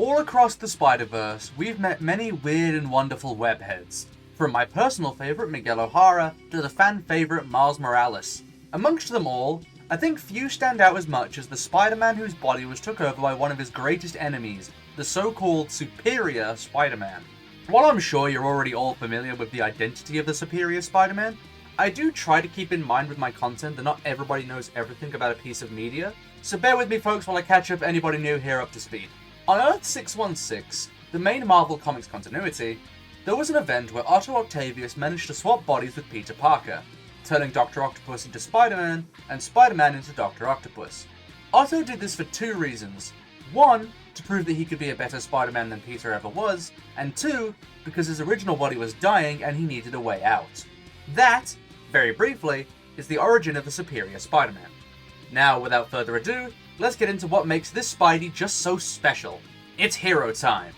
All across the Spider-Verse, we've met many weird and wonderful webheads, from my personal favourite Miguel O'Hara to the fan favourite Miles Morales. Amongst them all, I think few stand out as much as the Spider-Man whose body was took over by one of his greatest enemies, the so-called Superior Spider-Man. While I'm sure you're already all familiar with the identity of the Superior Spider-Man, I do try to keep in mind with my content that not everybody knows everything about a piece of media, so bear with me folks while I catch up anybody new here up to speed. On Earth 616, the main Marvel Comics continuity, there was an event where Otto Octavius managed to swap bodies with Peter Parker, turning Dr. Octopus into Spider-Man and Spider-Man into Dr. Octopus. Otto did this for two reasons. One, to prove that he could be a better Spider-Man than Peter ever was, and two, because his original body was dying and he needed a way out. That, very briefly, is the origin of the Superior Spider-Man. Now, without further ado, let's get into what makes this Spidey just so special. It's hero time!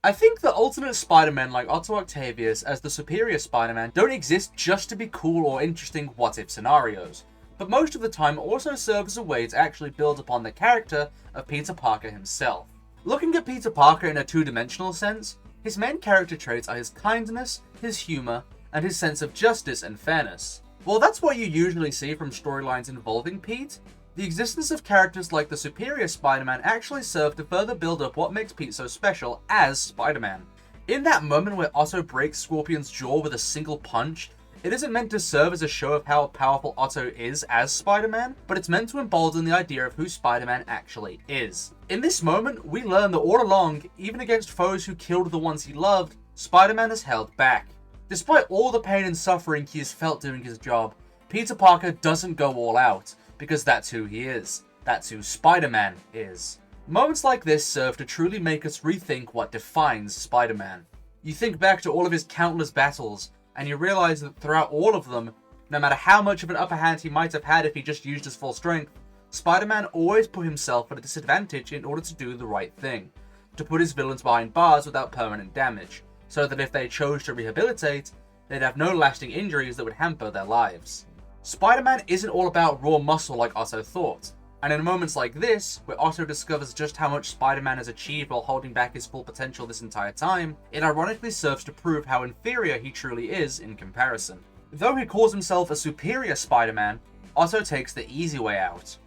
I think the alternate Spider-Men like Otto Octavius as the Superior Spider-Man don't exist just to be cool or interesting what-if scenarios, but most of the time also serve as a way to actually build upon the character of Peter Parker himself. Looking at Peter Parker in a two-dimensional sense, his main character traits are his kindness, his humour, and his sense of justice and fairness. While that's what you usually see from storylines involving Pete, the existence of characters like the Superior Spider-Man actually serve to further build up what makes Pete so special as Spider-Man. In that moment where Otto breaks Scorpion's jaw with a single punch, it isn't meant to serve as a show of how powerful Otto is as Spider-Man, but it's meant to embolden the idea of who Spider-Man actually is. In this moment, we learn that all along, even against foes who killed the ones he loved, Spider-Man has held back. Despite all the pain and suffering he has felt doing his job, Peter Parker doesn't go all out, because that's who he is. That's who Spider-Man is. Moments like this serve to truly make us rethink what defines Spider-Man. You think back to all of his countless battles, and you realize that throughout all of them, no matter how much of an upper hand he might have had if he just used his full strength, Spider-Man always put himself at a disadvantage in order to do the right thing, to put his villains behind bars without permanent damage, so that if they chose to rehabilitate, they'd have no lasting injuries that would hamper their lives. Spider-Man isn't all about raw muscle like Otto thought, and in moments like this, where Otto discovers just how much Spider-Man has achieved while holding back his full potential this entire time, it ironically serves to prove how inferior he truly is in comparison. Though he calls himself a superior Spider-Man, Otto takes the easy way out.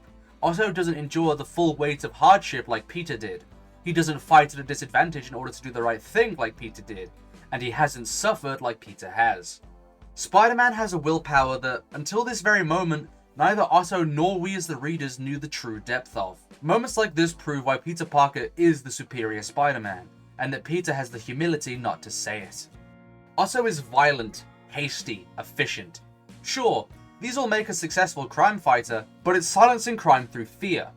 Otto doesn't endure the full weight of hardship like Peter did. He doesn't fight at a disadvantage in order to do the right thing like Peter did, and he hasn't suffered like Peter has. Spider-Man has a willpower that, until this very moment, neither Otto nor we as the readers knew the true depth of. Moments like this prove why Peter Parker is the superior Spider-Man, and that Peter has the humility not to say it. Otto is violent, hasty, efficient. Sure, these all make a successful crime fighter, but it's silencing crime through fear.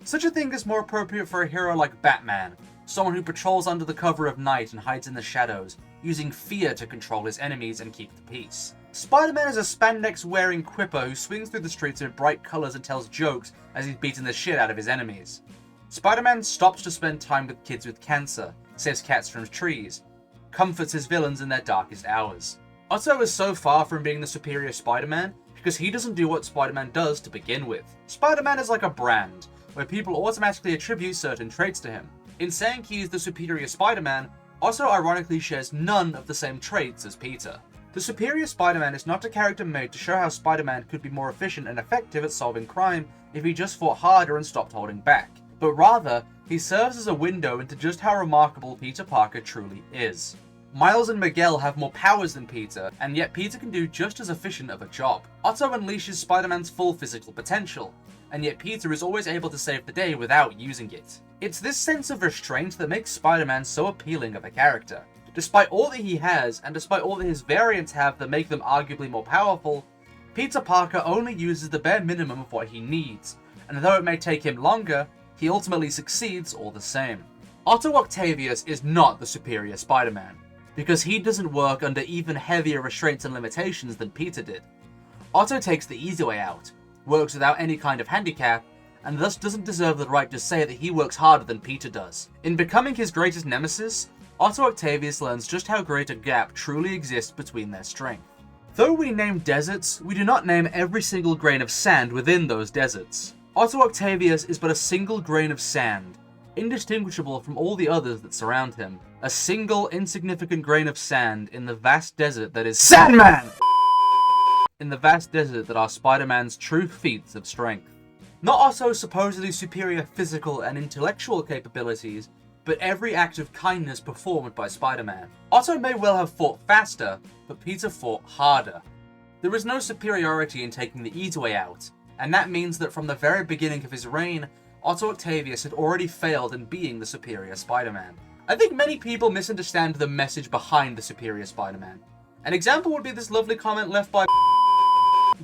Such a thing is more appropriate for a hero like Batman, someone who patrols under the cover of night and hides in the shadows, using fear to control his enemies and keep the peace. Spider-Man is a spandex-wearing quipper who swings through the streets in bright colours and tells jokes as he's beating the shit out of his enemies. Spider-Man stops to spend time with kids with cancer, saves cats from trees, comforts his villains in their darkest hours. Otto is so far from being the superior Spider-Man because he doesn't do what Spider-Man does to begin with. Spider-Man is like a brand, where people automatically attribute certain traits to him. In saying he is the superior Spider-Man, Otto ironically shares none of the same traits as Peter. The superior Spider-Man is not a character made to show how Spider-Man could be more efficient and effective at solving crime if he just fought harder and stopped holding back, but rather, he serves as a window into just how remarkable Peter Parker truly is. Miles and Miguel have more powers than Peter, and yet Peter can do just as efficient of a job. Otto unleashes Spider-Man's full physical potential, and yet Peter is always able to save the day without using it. It's this sense of restraint that makes Spider-Man so appealing of a character. Despite all that he has, and despite all that his variants have that make them arguably more powerful, Peter Parker only uses the bare minimum of what he needs, and though it may take him longer, he ultimately succeeds all the same. Otto Octavius is not the superior Spider-Man, because he doesn't work under even heavier restraints and limitations than Peter did. Otto takes the easy way out, works without any kind of handicap, and thus doesn't deserve the right to say that he works harder than Peter does. In becoming his greatest nemesis, Otto Octavius learns just how great a gap truly exists between their strength. Though we name deserts, we do not name every single grain of sand within those deserts. Otto Octavius is but a single grain of sand, indistinguishable from all the others that surround him. A single insignificant grain of sand in the vast desert that is Sandman! In the vast desert that are Spider-Man's true feats of strength. Not Otto's supposedly superior physical and intellectual capabilities, but every act of kindness performed by Spider-Man. Otto may well have fought faster, but Peter fought harder. There is no superiority in taking the easy way out, and that means that from the very beginning of his reign, Otto Octavius had already failed in being the superior Spider-Man. I think many people misunderstand the message behind the superior Spider-Man. An example would be this lovely comment left by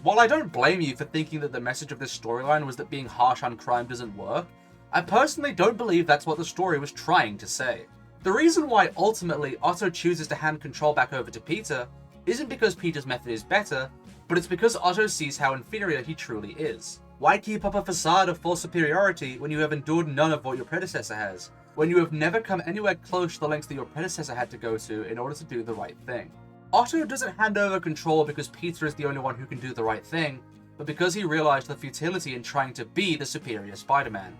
While I don't blame you for thinking that the message of this storyline was that being harsh on crime doesn't work, I personally don't believe that's what the story was trying to say. The reason why ultimately Otto chooses to hand control back over to Peter isn't because Peter's method is better, but it's because Otto sees how inferior he truly is. Why keep up a facade of false superiority when you have endured none of what your predecessor has? When you have never come anywhere close to the lengths that your predecessor had to go to in order to do the right thing? Otto doesn't hand over control because Peter is the only one who can do the right thing, but because he realized the futility in trying to be the superior Spider-Man.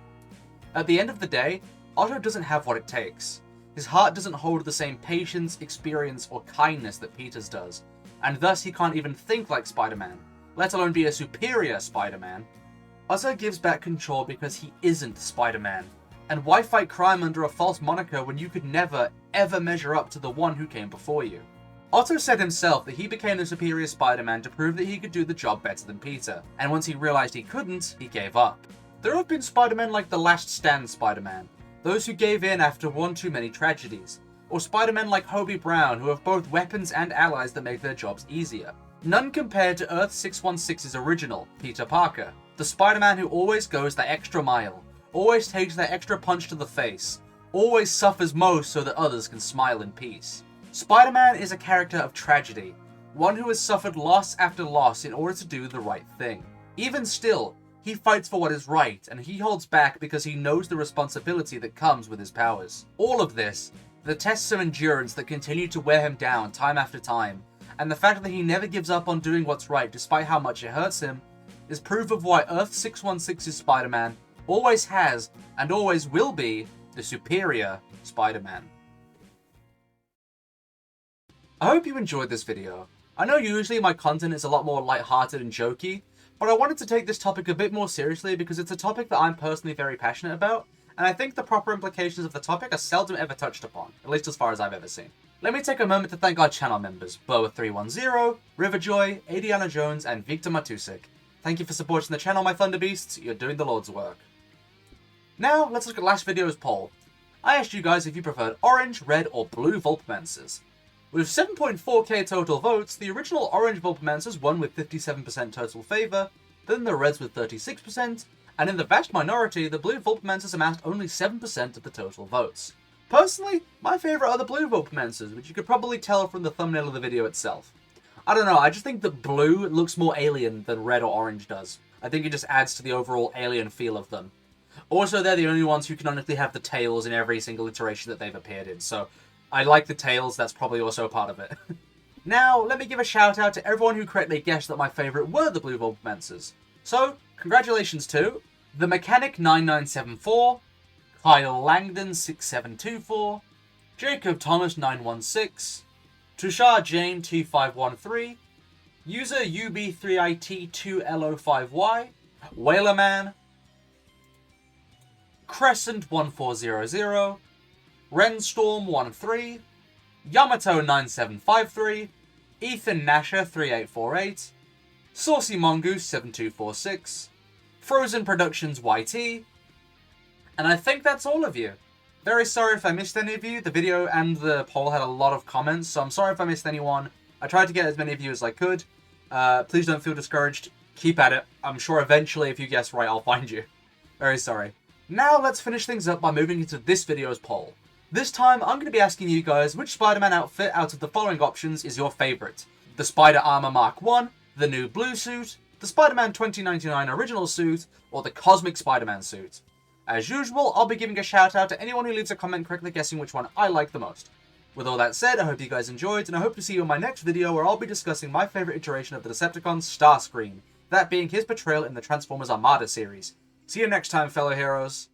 At the end of the day, Otto doesn't have what it takes. His heart doesn't hold the same patience, experience, or kindness that Peter's does, and thus he can't even think like Spider-Man, let alone be a superior Spider-Man. Otto gives back control because he isn't Spider-Man. And why fight crime under a false moniker when you could never, ever measure up to the one who came before you? Otto said himself that he became the superior Spider-Man to prove that he could do the job better than Peter, and once he realized he couldn't, he gave up. There have been Spider-Men like the Last Stand Spider-Man, those who gave in after one too many tragedies, or Spider-Men like Hobie Brown who have both weapons and allies that make their jobs easier. None compared to Earth 616's original, Peter Parker, the Spider-Man who always goes that extra mile, always takes that extra punch to the face, always suffers most so that others can smile in peace. Spider-Man is a character of tragedy, one who has suffered loss after loss in order to do the right thing. Even still, he fights for what is right, and he holds back because he knows the responsibility that comes with his powers. All of this, the tests of endurance that continue to wear him down time after time, and the fact that he never gives up on doing what's right despite how much it hurts him, is proof of why Earth 616's Spider-Man always has, and always will be, the superior Spider-Man. I hope you enjoyed this video. I know usually my content is a lot more lighthearted and jokey, but I wanted to take this topic a bit more seriously because it's a topic that I'm personally very passionate about, and I think the proper implications of the topic are seldom ever touched upon, at least as far as I've ever seen. Let me take a moment to thank our channel members, Boa310, Riverjoy, Adiana Jones, and Victor Matusik. Thank you for supporting the channel, my Thunder Beasts, you're doing the Lord's work. Now, let's look at last video's poll. I asked you guys if you preferred orange, red, or blue Vulpamancers. With 7.4k total votes, the original orange Vulpamancers won with 57% total favour, then the reds with 36%, and in the vast minority, the blue Vulpamancers amassed only 7% of the total votes. Personally, my favourite are the blue Vulpamancers, which you could probably tell from the thumbnail of the video itself. I don't know, I just think that blue looks more alien than red or orange does. I think it just adds to the overall alien feel of them. Also, they're the only ones who canonically have the tails in every single iteration that they've appeared in, so I like the tails, that's probably also a part of it. Now, let me give a shout out to everyone who correctly guessed that my favourite were the blue Vulpamancers. So, congratulations to The Mechanic 9974, Kyle Langdon 6724, Jacob Thomas 916, Tushar Jane 2513, User UB3IT2L05Y, Whalerman, Crescent 1400, Renstorm13, Yamato 9753, Ethan Nasher 3848, Saucy Mongoose 7246, Frozen Productions YT, and I think that's all of you. Very sorry if I missed any of you. The video and the poll had a lot of comments, so I'm sorry if I missed anyone. I tried to get as many of you as I could. Please don't feel discouraged. Keep at it. I'm sure eventually if you guess right, I'll find you. Very sorry. Now let's finish things up by moving into this video's poll. This time, I'm going to be asking you guys which Spider-Man outfit out of the following options is your favourite. The Spider Armor Mark 1, the new blue suit, the Spider-Man 2099 original suit, or the Cosmic Spider-Man suit. As usual, I'll be giving a shout out to anyone who leaves a comment correctly guessing which one I like the most. With all that said, I hope you guys enjoyed, and I hope to see you in my next video where I'll be discussing my favourite iteration of the Decepticon, Starscream, that being his portrayal in the Transformers Armada series. See you next time, fellow heroes.